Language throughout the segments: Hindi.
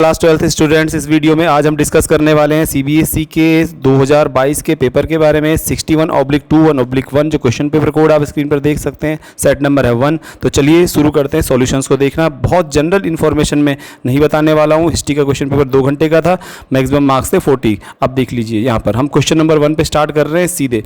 क्लास 12th स्टूडेंट्स, इस वीडियो में आज हम डिस्कस करने वाले हैं सीबीएसई के 2022 के पेपर के बारे में 61/2/1/1 जो क्वेश्चन पेपर कोड आप स्क्रीन पर देख सकते हैं। सेट नंबर है 1। तो चलिए शुरू करते हैं सॉल्यूशंस को देखना। बहुत जनरल इन्फॉर्मेशन में नहीं बताने वाला हूँ। हिस्ट्री का क्वेश्चन पेपर 2 घंटे का था, मैक्सिमम मार्क्स थे 40। अब देख लीजिए यहाँ पर हम क्वेश्चन नंबर 1 पे स्टार्ट कर रहे हैं सीधे।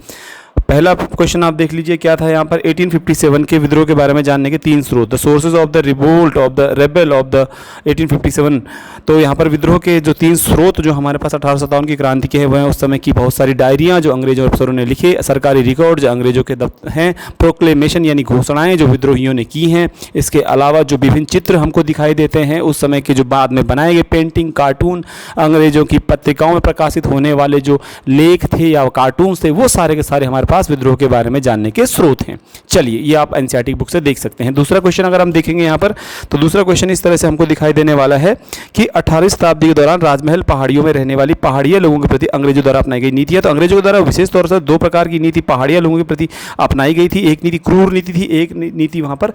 पहला क्वेश्चन आप देख लीजिए क्या था यहाँ पर। 1857 के विद्रोह के बारे में जानने के 3 स्रोत, the sources of the revolt of the rebel of the 1857। तो यहाँ पर विद्रोह के जो 3 स्रोत जो हमारे पास 1857 की क्रांति के हैं वह उस समय की बहुत सारी डायरियाँ जो अंग्रेजों अफसरों ने लिखे, सरकारी रिकॉर्ड जो अंग्रेजों के हैं, प्रोक्लेमेशन यानी घोषणाएँ जो विद्रोहियों ने की हैं। इसके अलावा जो विभिन्न चित्र हमको दिखाई देते हैं उस समय के जो बाद में बनाए गए पेंटिंग, कार्टून, अंग्रेजों की पत्रिकाओं में प्रकाशित होने वाले जो लेख थे या कार्टून्स थे, वो सारे के सारे हमारे पास विद्रोह के बारे में जानने के स्रोत हैं। चलिए ये आप एनसीईआरटी बुक से देख सकते हैं। दूसरा क्वेश्चन अगर हम देखेंगे यहाँ पर, तो दूसरा क्वेश्चन इस तरह से हमको दिखाई देने वाला है कि 18वीं शताब्दी के दौरान राजमहल पहाड़ियों में रहने वाली पहाड़िया लोगों के प्रति अंग्रेजों द्वारा अपनाई गई नीति है। तो अंग्रेजों द्वारा विशेष तौर से 2 प्रकार की नीति पहाड़िया लोगों के प्रति अपनाई गई थी। एक नीति क्रूर नीति थी, एक नीति वहाँ पर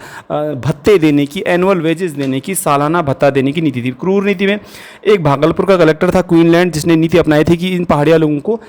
भत्ते देने की, एनुअल वेजेस देने की, सालाना भत्ता देने की नीति थी। क्रूर नीति में एक भागलपुर का कलेक्टर था क्वीनलैंड, जिसने नीति अपनाई थी कि इन पहाड़िया लोगों को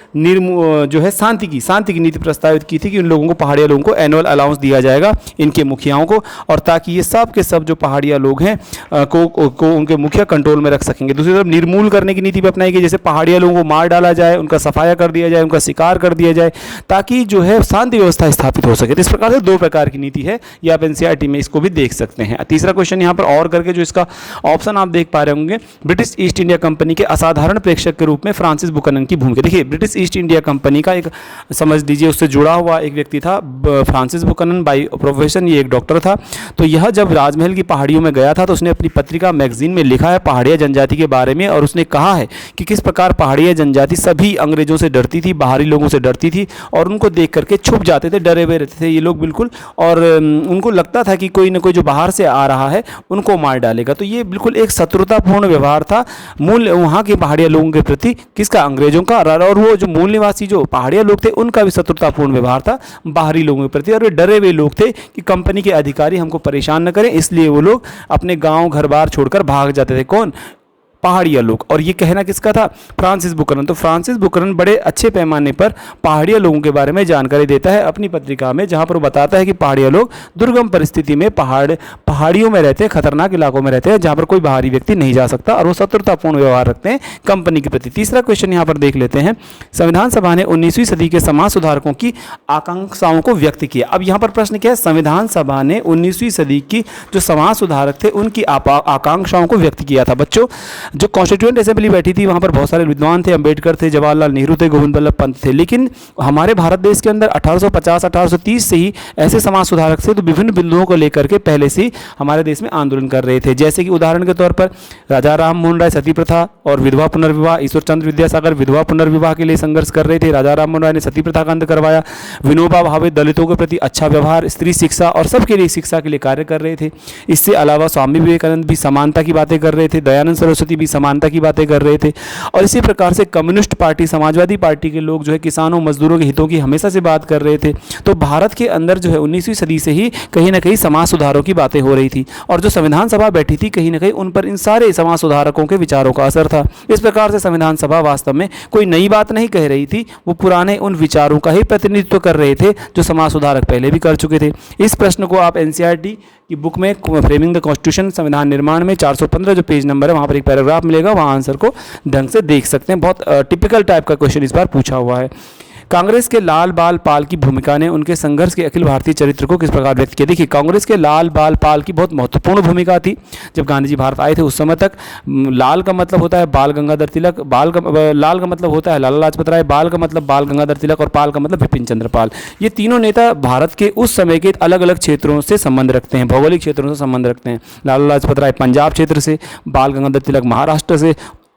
जो है शांति की नीति प्रस्तावित की थी कि उन लोगों को, पहाड़िया लोगों को एनुअल अलाउंस दिया जाएगा, इनके मुखियाओं को, और ताकि ये सब के सब जो पहाड़िया लोग हैं को उनके मुखिया कंट्रोल में रख सकेंगे। दूसरी तरफ निर्मूल करने की नीति भी अपनाई गई, जैसे पहाड़िया लोगों को मार डाला जाए, उनका सफाया कर दिया जाए, उनका शिकार कर दिया जाए, ताकि जो है शांति व्यवस्था स्थापित हो सके। तो इस प्रकार से 2 प्रकार की नीति है, ये आप एनसीईआरटी में इसको भी देख सकते हैं। तीसरा क्वेश्चन यहाँ पर और करके जो इसका ऑप्शन आप देख पा रहे होंगे, ब्रिटिश ईस्ट इंडिया कंपनी के असाधारण प्रेक्षक के रूप में फ्रांसिस बुकनन की भूमिका। देखिए ब्रिटिश ईस्ट इंडिया कंपनी का एक, समझ लीजिए उससे जुड़ा हुआ एक व्यक्ति था फ्रांसिस बुकनन, बाय प्रोफेशन ये एक डॉक्टर था। तो यह जब राजमहल की पहाड़ियों में गया था तो उसने अपनी पत्रिका मैगजीन में लिखा है पहाड़िया जनजाति के बारे में, और उसने कहा है कि किस प्रकार पहाड़िया जनजाति सभी अंग्रेजों से डरती थी, बाहरी लोगों से डरती थी, और उनको देख करके छुप जाते थे, डरे हुए रहते थे ये लोग बिल्कुल, और उनको लगता था कि कोई ना कोई जो बाहर से आ रहा है उनको मार डालेगा। तो ये बिल्कुल एक शत्रुतापूर्ण व्यवहार था मूल वहाँ के पहाड़िया लोगों के प्रति, किसका, अंग्रेजों का, और वो जो मूल निवासी जो पहाड़िया लोग थे उनका भी शत्रुतापूर्ण व्यवहार था बाहरी लोगों के प्रति, और वे डरे हुए लोग थे कि कंपनी के अधिकारी हमको परेशान न करें, इसलिए वो लोग अपने गांव घर बार छोड़कर भाग जाते थे। कौन, पहाड़िया लोग। और ये कहना किसका था, फ्रांसिस बुकनन। तो फ्रांसिस बुकनन बड़े अच्छे पैमाने पर पहाड़िया लोगों के बारे में जानकारी देता है अपनी पत्रिका में, जहाँ पर वो बताता है कि पहाड़िया लोग दुर्गम परिस्थिति में पहाड़ियों में रहते हैं, खतरनाक इलाकों में रहते हैं, जहाँ पर कोई बाहरी व्यक्ति नहीं जा सकता, और वो शत्रुतापूर्ण व्यवहार रखते हैं कंपनी के प्रति। तीसरा क्वेश्चन यहाँ पर देख लेते हैं, संविधान सभा ने 19वीं सदी के समाज सुधारकों की आकांक्षाओं को व्यक्त किया। अब यहाँ पर प्रश्न क्या है, संविधान सभा ने 19वीं सदी की जो समाज सुधारक थे उनकी आकांक्षाओं को व्यक्त किया था। बच्चों, जो कॉन्स्टिट्यूएंट असेंबली बैठी थी वहाँ पर बहुत सारे विद्वान थे, अंबेडकर थे, जवाहरलाल नेहरू थे, गोविंद बल्लभ पंत थे, लेकिन हमारे भारत देश के अंदर 1850-1830 से ही ऐसे समाज सुधारक थे तो विभिन्न बिंदुओं को लेकर के पहले से ही हमारे देश में आंदोलन कर रहे थे। जैसे कि उदाहरण के तौर पर राजा राम मोहन राय सती प्रथा और विधवा पुनर्विवाह, ईश्वर चंद्र विद्यासागर विधवा पुनर्विवाह के लिए संघर्ष कर रहे थे, राजा राम मोहन राय ने सती प्रथा का अंत करवाया, विनोबा भावे दलितों के प्रति अच्छा व्यवहार, स्त्री शिक्षा और सबके लिए शिक्षा के लिए कार्य कर रहे थे। इससे अलावा स्वामी विवेकानंद भी समानता की बातें कर रहे थे, दयानंद सरस्वती भी समानता की बातें कर रहे थे, और इसी प्रकार से कम्युनिस्ट पार्टी, समाजवादी पार्टी के लोग जो है किसानों मजदूरों के हितों की हमेशा से बात कर रहे थे। तो भारत के अंदर जो है 19वीं सदी से ही कहीं ना कहीं समाज सुधारों की बातें हो रही थी, और जो संविधान सभा बैठी थी कहीं ना कहीं उन पर इन सारे समाज सुधारकों के विचारों का असर था। इस प्रकार से संविधान सभा वास्तव में कोई नई बात नहीं कह रही थी, वो पुराने उन विचारों का ही प्रतिनिधित्व कर रहे थे जो समाज सुधारक पहले भी कर चुके थे। इस प्रश्न को आप एनसीईआरटी की बुक में फ्रेमिंग द कॉन्स्टिट्यूशन, संविधान निर्माण में 415 जो पेज नंबर है वहाँ पर एक पैराग्राफ मिलेगा, वहाँ आंसर को ढंग से देख सकते हैं। बहुत टिपिकल टाइप का क्वेश्चन इस बार पूछा हुआ है। कांग्रेस के लाल बाल पाल की भूमिका ने उनके संघर्ष के अखिल भारतीय चरित्र को किस प्रकार व्यक्त किया। देखिए कांग्रेस के लाल बाल पाल की बहुत महत्वपूर्ण भूमिका थी। जब गांधी जी भारत आए थे उस समय तक लाल का मतलब होता है बाल गंगाधर तिलक, लाल का मतलब होता है लाला लाजपत राय, बाल का मतलब बाल गंगाधर तिलक, और पाल का मतलब बिपिन चंद्र पाल। ये तीनों नेता भारत के उस समय के अलग अलग क्षेत्रों से संबंध रखते हैं, भौगोलिक क्षेत्रों से संबंध रखते हैं। लाला लाजपत राय पंजाब क्षेत्र से, बाल गंगाधर तिलक महाराष्ट्र से,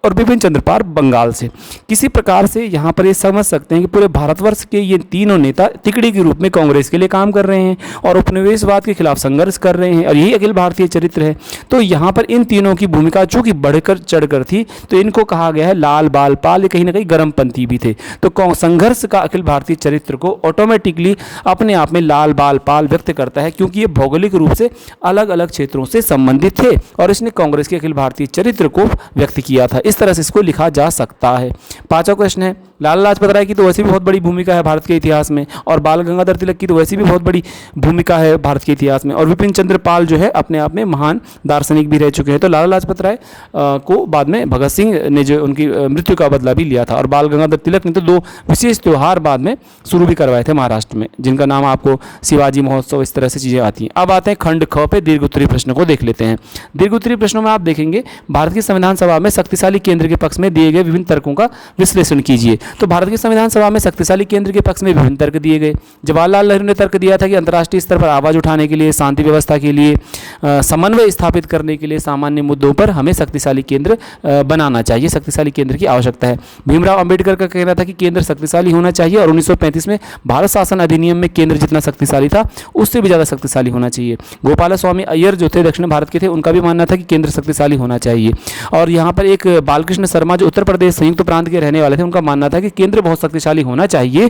और बिपिन चंद्र पाल बंगाल से। किसी प्रकार से यहाँ पर ये समझ सकते हैं कि पूरे भारतवर्ष के ये तीनों नेता तिकड़ी के रूप में कांग्रेस के लिए काम कर रहे हैं और उपनिवेशवाद के खिलाफ संघर्ष कर रहे हैं, और यही अखिल भारतीय चरित्र है। तो यहाँ पर इन तीनों की भूमिका चूंकि बढ़कर चढ़कर थी, तो इनको कहा गया है लाल बाल पाल, ये कहीं ना कहीं गर्मपंथी भी थे। तो संघर्ष का अखिल भारतीय चरित्र को ऑटोमेटिकली अपने आप में लाल बाल पाल व्यक्त करता है, क्योंकि ये भौगोलिक रूप से अलग अलग क्षेत्रों से संबंधित थे और इसने कांग्रेस के अखिल भारतीय चरित्र को व्यक्त किया था। इस तरह से इसको लिखा जा सकता है। पांचवा क्वेश्चन है, लाला लाजपत राय की तो वैसे भी बहुत बड़ी भूमिका है भारत के इतिहास में, और बाल गंगाधर तिलक की तो वैसे भी बहुत बड़ी भूमिका है भारत के इतिहास में, और विपिन चंद्र पाल जो है अपने आप में महान दार्शनिक भी रह चुके हैं। तो लाला लाजपत राय को बाद में भगत सिंह ने जो उनकी मृत्यु का बदला भी लिया था, और बाल गंगाधर तिलक ने तो 2 विशेष त्यौहार बाद में शुरू भी करवाए थे महाराष्ट्र में, जिनका नाम आपको शिवाजी महोत्सव, इस तरह से चीज़ें आती हैं। अब आते हैं खंड ख पे दीर्घ उत्तरीय प्रश्नों को देख लेते हैं। दीर्घ उत्तरीय प्रश्नों में आप देखेंगे भारत की संविधान सभा में शक्तिशाली केंद्र के पक्ष में दिए गए विभिन्न तर्कों का विश्लेषण कीजिए। तो भारत की संविधान सभा में शक्तिशाली केंद्र के पक्ष में विभिन्न तर्क दिए गए। जवाहरलाल नेहरू ने तर्क दिया था कि अंतर्राष्ट्रीय स्तर पर आवाज उठाने के लिए, शांति व्यवस्था के लिए, समन्वय स्थापित करने के लिए सामान्य मुद्दों पर हमें शक्तिशाली केंद्र बनाना चाहिए, शक्तिशाली केंद्र की आवश्यकता है। भीमराव अंबेडकर का कहना था कि केंद्र शक्तिशाली होना चाहिए, और 1935 में भारत शासन अधिनियम में केंद्र जितना शक्तिशाली था उससे भी ज़्यादा शक्तिशाली होना चाहिए। गोपाल स्वामी अय्यर जो थे दक्षिण भारत के थे, उनका भी मानना था कि केंद्र शक्तिशाली होना चाहिए। और यहाँ पर एक बालकृष्ण शर्मा जो उत्तर प्रदेश संयुक्त प्रांत के रहने वाले थे, उनका मानना था कि केंद्र बहुत शक्तिशाली होना चाहिए,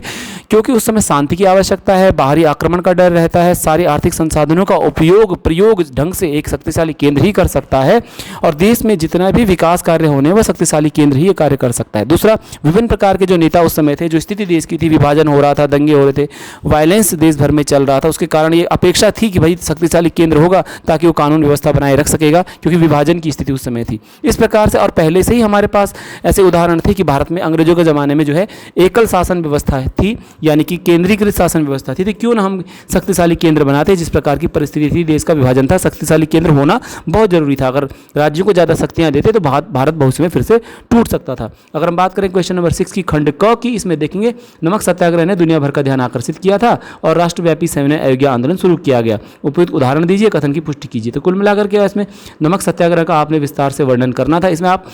क्योंकि उस समय शांति की आवश्यकता है, बाहरी आक्रमण का डर रहता है, सारे आर्थिक संसाधनों का उपयोग प्रयोग ढंग से एक शक्तिशाली केंद्र ही कर सकता है, और देश में जितना भी विकास कार्य होने वह शक्तिशाली केंद्र ही कार्य कर सकता है। दूसरा, विभिन्न प्रकार के जो नेता उस समय थे, जो स्थिति देश की थी, विभाजन हो रहा था, दंगे हो रहे थे, वायलेंस देश भर में चल रहा था, उसके कारण ये अपेक्षा थी कि भाई शक्तिशाली केंद्र होगा ताकि वो कानून व्यवस्था बनाए रख सकेगा, क्योंकि विभाजन की स्थिति उस समय थी। इस प्रकार से, और पहले से ही हमारे पास ऐसे उदाहरण थे कि भारत में अंग्रेजों के ज़माने में जो है एकल शासन व्यवस्था थी, यानी कि केंद्रीकृत शासन व्यवस्था थी। तो क्यों ना हम शक्तिशाली केंद्र बनाते, जिस प्रकार की परिस्थिति थी, देश का विभाजन था, शक्तिशाली केंद्र होना बहुत जरूरी था। अगर राज्यों को ज़्यादा शक्तियाँ देते तो भारत भविष्य में फिर से टूट सकता था। अगर हम बात करें क्वेश्चन नंबर 6 की खंड क की, इसमें देखेंगे नमक सत्याग्रह ने दुनिया भर का ध्यान आकर्षित किया था और राष्ट्रव्यापी सविनय अवज्ञा आंदोलन शुरू किया गया। उपयुक्त उदाहरण दीजिए, कथन की पुष्टि कीजिए। तो कुल मिलाकर के इसमें नमक सत्याग्रह का आपने विस्तार से वर्णन करना था। इसमें आप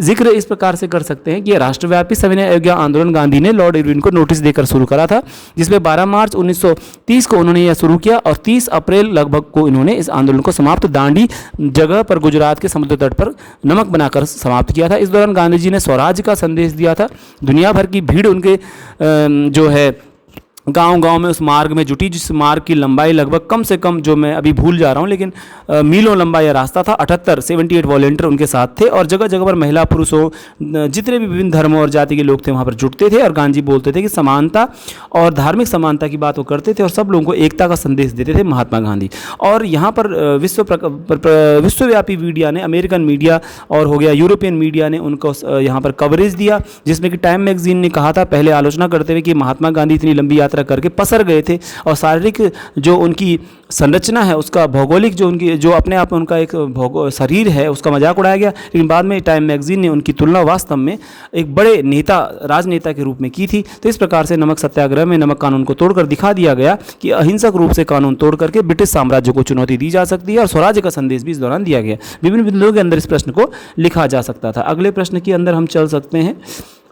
जिक्र इस प्रकार से कर सकते हैं कि राष्ट्रव्यापी सविनय अवज्ञा आंदोलन गांधी ने लॉर्ड इरविन को नोटिस देकर शुरू करा था, जिसमें 12 मार्च 1930 को उन्होंने यह शुरू किया और 30 अप्रैल लगभग को इन्होंने इस आंदोलन को समाप्त दांडी जगह पर गुजरात के समुद्र तट पर नमक बनाकर समाप्त किया था। इस दौरान गांधी जी ने स्वराज का संदेश दिया था। दुनिया भर की भीड़ उनके जो है गांव-गांव में उस मार्ग में जुटी, जिस मार्ग की लंबाई लगभग कम से कम, जो मैं अभी भूल जा रहा हूं, लेकिन मीलों लंबा यह रास्ता था। 78 वॉलंटियर उनके साथ थे और जगह जगह पर महिला पुरुषों, जितने भी विभिन्न धर्मों और जाति के लोग थे वहां पर जुटते थे और गांधी बोलते थे कि समानता और धार्मिक समानता की बात वो करते थे और सब लोगों को एकता का संदेश देते थे महात्मा गांधी। और यहाँ पर विश्वव्यापी मीडिया ने, अमेरिकन मीडिया और हो गया यूरोपियन मीडिया ने उनको यहाँ पर कवरेज दिया, जिसमें कि टाइम मैगजीन ने कहा था पहले आलोचना करते हुए कि महात्मा गांधी इतनी लंबी यात्रा करके पसर गए थे और शारीरिक जो उनकी संरचना है, उसका भौगोलिक जो उनकी जो अपने आप में उनका एक शरीर है, उसका मजाक उड़ाया गया। लेकिन बाद में टाइम मैगजीन ने उनकी तुलना वास्तव में एक बड़े नेता, राजनेता के रूप में की थी। तो इस प्रकार से नमक सत्याग्रह में नमक कानून को तोड़कर दिखा दिया गया कि अहिंसक रूप से कानून तोड़ करके ब्रिटिश साम्राज्य को चुनौती दी जा सकती है और स्वराज्य का संदेश भी इस दौरान दिया गया। विभिन्न बिंदुओं के अंदर इस प्रश्न को लिखा जा सकता था। अगले प्रश्न के अंदर हम चल सकते हैं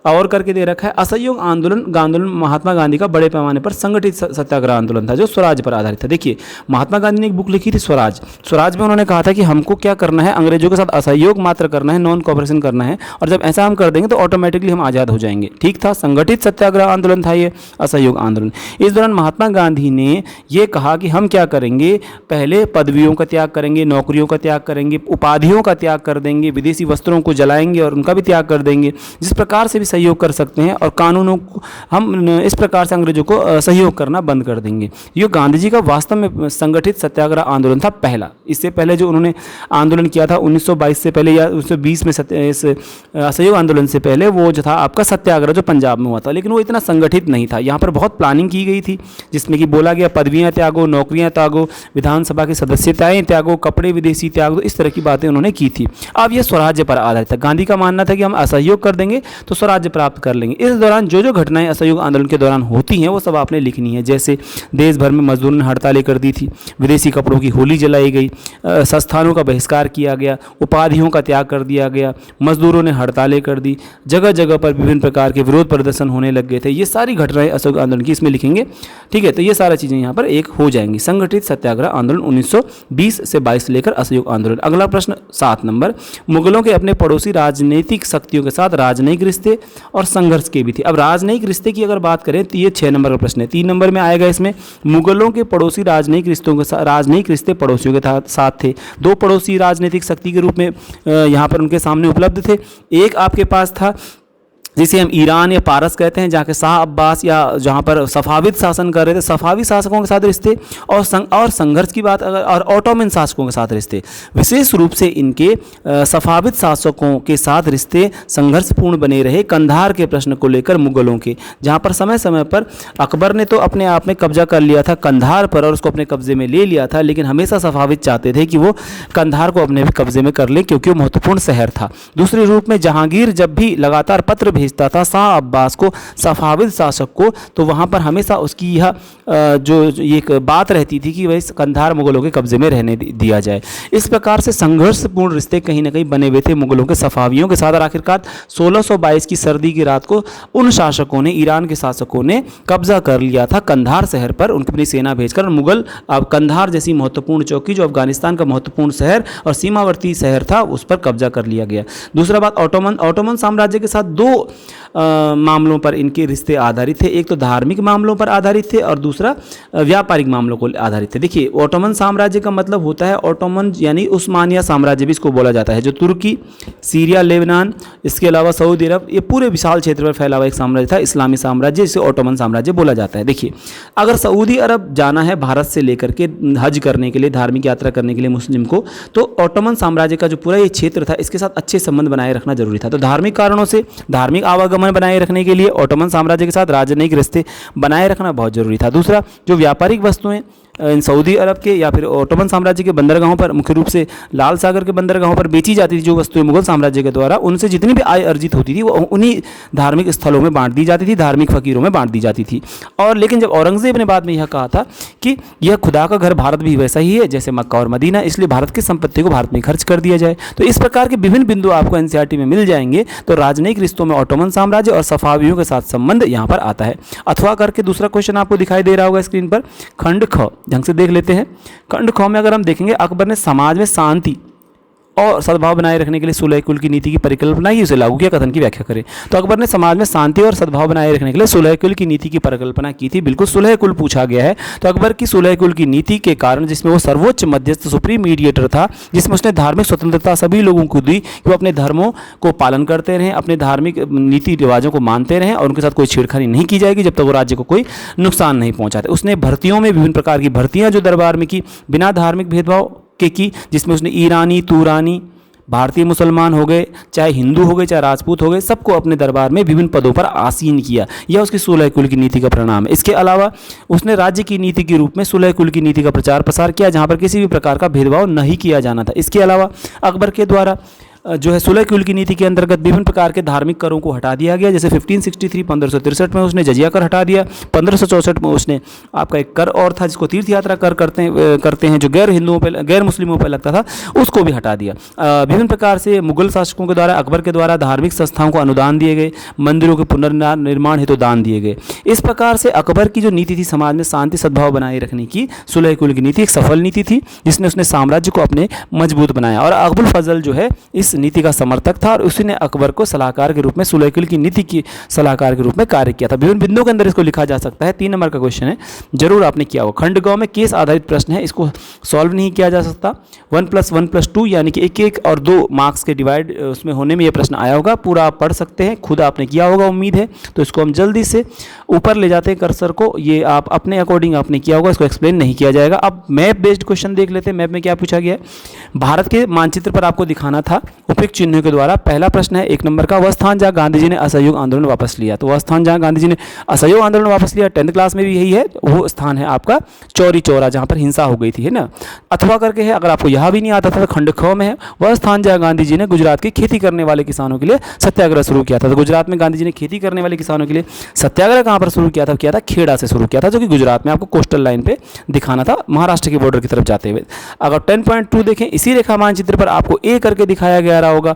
और करके दे रखा है, असहयोग आंदोलन महात्मा गांधी का बड़े पैमाने पर संगठित सत्याग्रह आंदोलन था जो स्वराज पर आधारित था। देखिए, महात्मा गांधी ने एक बुक लिखी थी स्वराज में उन्होंने कहा था कि हमको क्या करना है, अंग्रेजों के साथ असहयोग मात्र करना है, नॉन कोऑपरेशन करना है, और जब ऐसा हम कर देंगे तो ऑटोमेटिकली हम आज़ाद हो जाएंगे। ठीक था, संगठित सत्याग्रह आंदोलन था ये, असहयोग आंदोलन। इस दौरान महात्मा गांधी ने ये कहा कि हम क्या करेंगे, पहले पदवियों का त्याग करेंगे, नौकरियों का त्याग करेंगे, उपाधियों का त्याग कर देंगे, विदेशी वस्त्रों को जलाएंगे और उनका भी त्याग कर देंगे, जिस प्रकार से भी सहयोग कर सकते हैं, और कानूनों को हम इस प्रकार से अंग्रेजों को सहयोग करना बंद कर देंगे। ये गांधी जी का वास्तव में संगठित सत्याग्रह आंदोलन था पहला। इससे पहले जो उन्होंने आंदोलन किया था 1922 से पहले या 1920 में इस असहयोग आंदोलन से पहले, वो जो था आपका सत्याग्रह जो पंजाब में हुआ था, लेकिन वो इतना संगठित नहीं था। यहाँ पर बहुत प्लानिंग की गई थी, जिसमें कि बोला गया पदवियाँ त्यागो, नौकरियाँ त्यागो, विधानसभा की सदस्यताएँ त्यागो, कपड़े विदेशी त्याग दो, इस तरह की बातें उन्होंने की थी। अब ये स्वराज्य पर आधारित था। गांधी का मानना था कि हम असहयोग कर देंगे तो स्वराज्य स्वराज्य प्राप्त कर लेंगे। इस दौरान जो जो घटनाएं असहयोग आंदोलन के दौरान होती हैं वो सब आपने लिखनी है। जैसे देश भर में मजदूरों ने हड़तालें कर दी थी, विदेशी कपड़ों की होली जलाई गई, संस्थानों का बहिष्कार किया गया, उपाधियों का त्याग कर दिया गया, मजदूरों ने हड़तालें कर दी, जगह जगह पर विभिन्न प्रकार के विरोध प्रदर्शन होने लग गए थे। ये सारी घटनाएं असहयोग आंदोलन की इसमें लिखेंगे, ठीक है। तो ये सारी चीज़ें यहाँ पर एक हो जाएंगी। संगठित सत्याग्रह आंदोलन 1920 से 22 लेकर असहयोग आंदोलन। अगला प्रश्न 7 नंबर, मुगलों के अपने पड़ोसी राजनीतिक शक्तियों के साथ राजनयिक रिश्ते और संघर्ष के भी थे। अब राजनयिक रिश्ते की अगर बात करें तो ये 6 नंबर का प्रश्न है। 3 नंबर में आएगा इसमें, मुगलों के पड़ोसी राजनयिक रिश्तों के साथ, राजनयिक रिश्ते पड़ोसियों के साथ थे। 2 पड़ोसी राजनीतिक शक्ति के रूप में यहाँ पर उनके सामने उपलब्ध थे। एक आपके पास था जिसे हम ईरान या पारस कहते हैं, जहाँ के शाह अब्बास या जहाँ पर सफाविद शासन कर रहे थे, सफावी शासकों के साथ रिश्ते, और संघर्ष की बात अगर, और ऑटोमन शासकों के साथ रिश्ते। विशेष रूप से इनके सफाविद शासकों के साथ रिश्ते संघर्षपूर्ण बने रहे कंधार के प्रश्न को लेकर मुगलों के, जहाँ पर समय समय पर अकबर ने तो अपने आप में कब्जा कर लिया था कंधार पर और उसको अपने कब्जे में ले लिया था, लेकिन हमेशा सफाविद चाहते थे कि वो कंधार को अपने भी कब्जे में कर ले, क्योंकि वो महत्वपूर्ण शहर था। दूसरे रूप में जहांगीर जब भी लगातार पत्र भेजता था शाह अब्बास को, सफाविद शासक को, तो वहाँ पर हमेशा उसकी यह जो एक बात रहती थी कि वह कंधार मुगलों के कब्जे में रहने दिया जाए। इस प्रकार से संघर्षपूर्ण रिश्ते कहीं ना कहीं बने हुए थे मुगलों के सफावियों के साथ। और आखिरकार 1622 की सर्दी की रात को उन शासकों ने, ईरान के शासकों ने कब्जा कर लिया था कंधार शहर पर, उनकी अपनी सेना भेजकर। मुगल अब कंधार जैसी महत्वपूर्ण चौकी, जो अफगानिस्तान का महत्वपूर्ण शहर और सीमावर्ती शहर था, उस पर कब्जा कर लिया गया। दूसरा बात, ऑटोमन साम्राज्य के साथ 2 मामलों पर इनके रिश्ते आधारित थे। एक तो धार्मिक मामलों पर आधारित थे और दूसरा व्यापारिक मामलों को आधारित थे। देखिए, ऑटोमन साम्राज्य का मतलब होता है, ऑटोमन यानी उस्मानिया साम्राज्य भी इसको बोला जाता है, जो तुर्की, सीरिया, लेबनान, इसके अलावा सऊदी अरब, ये पूरे विशाल क्षेत्र पर फैला हुआ एक साम्राज्य था, इस्लामी साम्राज्य, जिसे ऑटोमन साम्राज्य बोला जाता है। देखिए, अगर सऊदी अरब जाना है भारत से लेकर के हज करने के लिए, धार्मिक यात्रा करने के लिए मुस्लिम को, तो ऑटोमन साम्राज्य का जो पूरा ये क्षेत्र था, इसके साथ अच्छे संबंध बनाए रखना जरूरी था। तो धार्मिक कारणों से धार्मिक आवागमन बनाए रखने के लिए ऑटोमन साम्राज्य के साथ राजनयिक रिश्ते बनाए रखना बहुत जरूरी था। दूसरा, जो व्यापारिक वस्तुएं इन सऊदी अरब के या फिर ऑटोमन साम्राज्य के बंदरगाहों पर, मुख्य रूप से लाल सागर के बंदरगाहों पर बेची जाती थी जो वस्तुएं मुगल साम्राज्य के द्वारा, उनसे जितनी भी आय अर्जित होती थी वो उन्हीं धार्मिक स्थलों में बांट दी जाती थी, धार्मिक फकीरों में बांट दी जाती थी। और लेकिन जब औरंगजेब ने बाद में यह कहा था कि यह खुदा का घर भारत भी वैसा ही है जैसे मक्का और मदीना, इसलिए भारत की संपत्ति को भारत में खर्च कर दिया जाए। तो इस प्रकार के विभिन्न बिंदु आपको एनसीईआरटी में मिल जाएंगे। तो राजनयिक रिश्तों में ऑटोमन साम्राज्य और सफावियों के साथ संबंध यहाँ पर आता है। अथवा करके दूसरा क्वेश्चन आपको दिखाई दे रहा होगा स्क्रीन पर। खंड ख ढंग से देख लेते हैं। खंड ख में अगर हम देखेंगे, अकबर ने समाज में शांति और सद्भाव बनाए रखने के लिए सुलह कुल की नीति की परिकल्पना की, उसे लागू किया। कथन की व्याख्या करें। तो अकबर ने समाज में शांति और सद्भाव बनाए रखने के लिए सुलह कुल की नीति की परिकल्पना की थी। बिल्कुल, सुलह कुल पूछा गया है। तो अकबर की सुलह कुल की नीति के कारण, जिसमें वो सर्वोच्च मध्यस्थ सुप्रीम मीडिएटर था, जिसमें उसने धार्मिक स्वतंत्रता सभी लोगों को दी कि वो अपने धर्मों को पालन करते रहें, अपने धार्मिक नीति रिवाजों को मानते रहें और उनके साथ कोई छेड़खानी नहीं की जाएगी जब तक वो राज्य को कोई नुकसान नहीं पहुंचाते। उसने भर्तियों में विभिन्न प्रकार की भर्तियां जो दरबार में की, बिना धार्मिक भेदभाव के की, जिसमें उसने ईरानी, तुरानी, भारतीय मुसलमान हो गए, चाहे हिंदू हो गए, चाहे राजपूत हो गए, सबको अपने दरबार में विभिन्न पदों पर आसीन किया। यह उसकी सुलह कुल की नीति का परिणाम है। इसके अलावा उसने राज्य की नीति के रूप में सुलह कुल की नीति का प्रचार प्रसार किया, जहाँ पर किसी भी प्रकार का भेदभाव नहीं किया जाना था। इसके अलावा अकबर के द्वारा जो है सुलह कुल की नीति के अंतर्गत विभिन्न प्रकार के धार्मिक करों को हटा दिया गया। जैसे 1563 1563 में उसने जजिया कर हटा दिया। 1564 में उसने आपका एक कर और था जिसको तीर्थ यात्रा कर करते हैं जो गैर हिंदुओं पर, गैर मुस्लिमों पर लगता था, उसको भी हटा दिया। विभिन्न प्रकार से मुगल शासकों के द्वारा, अकबर के द्वारा धार्मिक संस्थाओं को अनुदान दिए गए, मंदिरों के पुनर्निर्माण हेतु दान दिए गए। इस प्रकार से अकबर की जो नीति थी समाज में शांति सद्भाव बनाए रखने की, सुलह कुल की नीति एक सफल नीति थी जिसने उसने साम्राज्य को अपने मजबूत बनाया। और अकबुल फजल जो है इस नीति का समर्थक था और उसी ने अकबर को सलाहकार के रूप में, सुलह कुल की नीति की सलाहकार के रूप में कार्य किया था। विभिन्न बिंदुओं के अंदर इसको लिखा जा सकता है। 3 नंबर का क्वेश्चन है, जरूर आपने किया होगा। खंडगांव में केस आधारित प्रश्न है, इसको सॉल्व नहीं किया जा सकता। 1+1+2 यानी कि 1 और 2 मार्क्स के डिवाइड उसमें होने में यह प्रश्न आया होगा। पूरा आप पढ़ सकते हैं, खुद आपने किया होगा उम्मीद है। तो इसको हम जल्दी से ऊपर ले जाते हैं कर्सर को, ये आप अपने अकॉर्डिंग आपने किया होगा, इसको एक्सप्लेन नहीं किया जाएगा। अब मैप बेस्ड क्वेश्चन देख लेते हैं। मैप में क्या पूछा गया है, भारत के मानचित्र पर आपको दिखाना था उपयुक्त चिन्हों के द्वारा। पहला प्रश्न है 1 नंबर का, वह स्थान जहाँ गांधी जी ने असहयोग आंदोलन वापस लिया। तो वह स्थान जहाँ गांधी जी ने असहयोग आंदोलन वापस लिया 10th क्लास में भी यही है, वो स्थान है आपका चौरी चौरा, जहाँ पर हिंसा हो गई थी, है ना। अथवा करके है, अगर आपको यह भी नहीं आता था तो खंड ख में है, वह स्थान जहाँ गांधी जी ने गुजरात की खेती करने वाले किसानों के लिए सत्याग्रह शुरू किया था। तो गुजरात में गांधी जी ने खेती करने वाले किसानों के लिए सत्याग्रह कहाँ पर शुरू किया था खेड़ा से शुरू किया था, जो कि गुजरात में आपको कोस्टल लाइन पे दिखाना था, महाराष्ट्र के बॉर्डर की तरफ जाते हुए। अगर 10.2 देखें, इसी रेखा मानचित्र पर आपको ए करके दिखाया गया रहा होगा,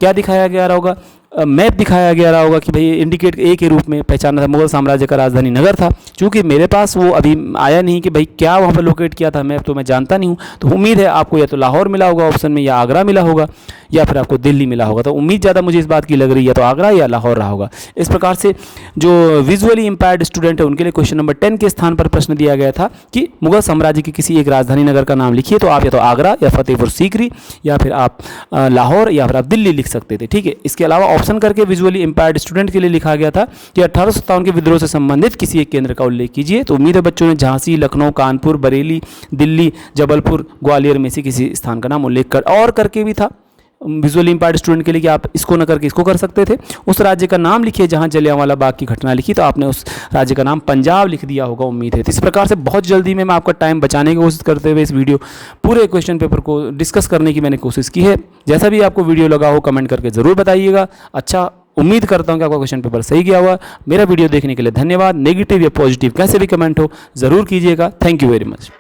क्या दिखाया गया रहा होगा, मैप दिखाया गया रहा होगा कि भाई इंडिकेट ए के रूप में पहचाना था, मुगल साम्राज्य का राजधानी नगर था। चूँकि मेरे पास वो अभी आया नहीं कि भाई क्या वहाँ पर लोकेट किया था मैप, तो मैं जानता नहीं हूँ, तो उम्मीद है आपको या तो लाहौर मिला होगा ऑप्शन में, या आगरा मिला होगा, या फिर आपको दिल्ली मिला होगा। तो उम्मीद ज़्यादा मुझे इस बात की लग रही है, तो आगरा या लाहौर रहा होगा। इस प्रकार से जो विजुअली इम्पेयर्ड स्टूडेंट है उनके लिए क्वेश्चन नंबर 10 के स्थान पर प्रश्न दिया गया था कि मुगल साम्राज्य की किसी एक राजधानी नगर का नाम लिखिए। तो आप या तो आगरा या फतेहपुर सीकरी, या फिर आप लाहौर, या फिर आप दिल्ली लिख सकते थे, ठीक है। इसके अलावा ऑप्शन करके विजुअली इम्पेयर्ड स्टूडेंट के लिए लिखा गया था कि 1857 के विद्रोह से संबंधित किसी एक केंद्र का उल्लेख कीजिए। तो उम्मीद है बच्चों ने झांसी, लखनऊ, कानपुर, बरेली, दिल्ली, जबलपुर, ग्वालियर में से किसी स्थान का नाम उल्लेख और करके भी था विजुअली इम्पेयर्ड स्टूडेंट के लिए कि आप इसको न करके इसको कर सकते थे। उस राज्य का नाम लिखिए जहां जलियांवाला बाग की घटना लिखी, तो आपने उस राज्य का नाम पंजाब लिख दिया होगा, उम्मीद है। तो इस प्रकार से बहुत जल्दी में मैं आपका टाइम बचाने की कोशिश करते हुए इस वीडियो पूरे क्वेश्चन पेपर को डिस्कस करने की मैंने कोशिश की है। जैसा भी आपको वीडियो लगा हो कमेंट करके ज़रूर बताइएगा। अच्छा, उम्मीद करता हूं कि आपका क्वेश्चन पेपर सही गया हुआ। मेरा वीडियो देखने के लिए धन्यवाद। नेगेटिव या पॉजिटिव कैसे भी कमेंट हो ज़रूर कीजिएगा। Thank you very much.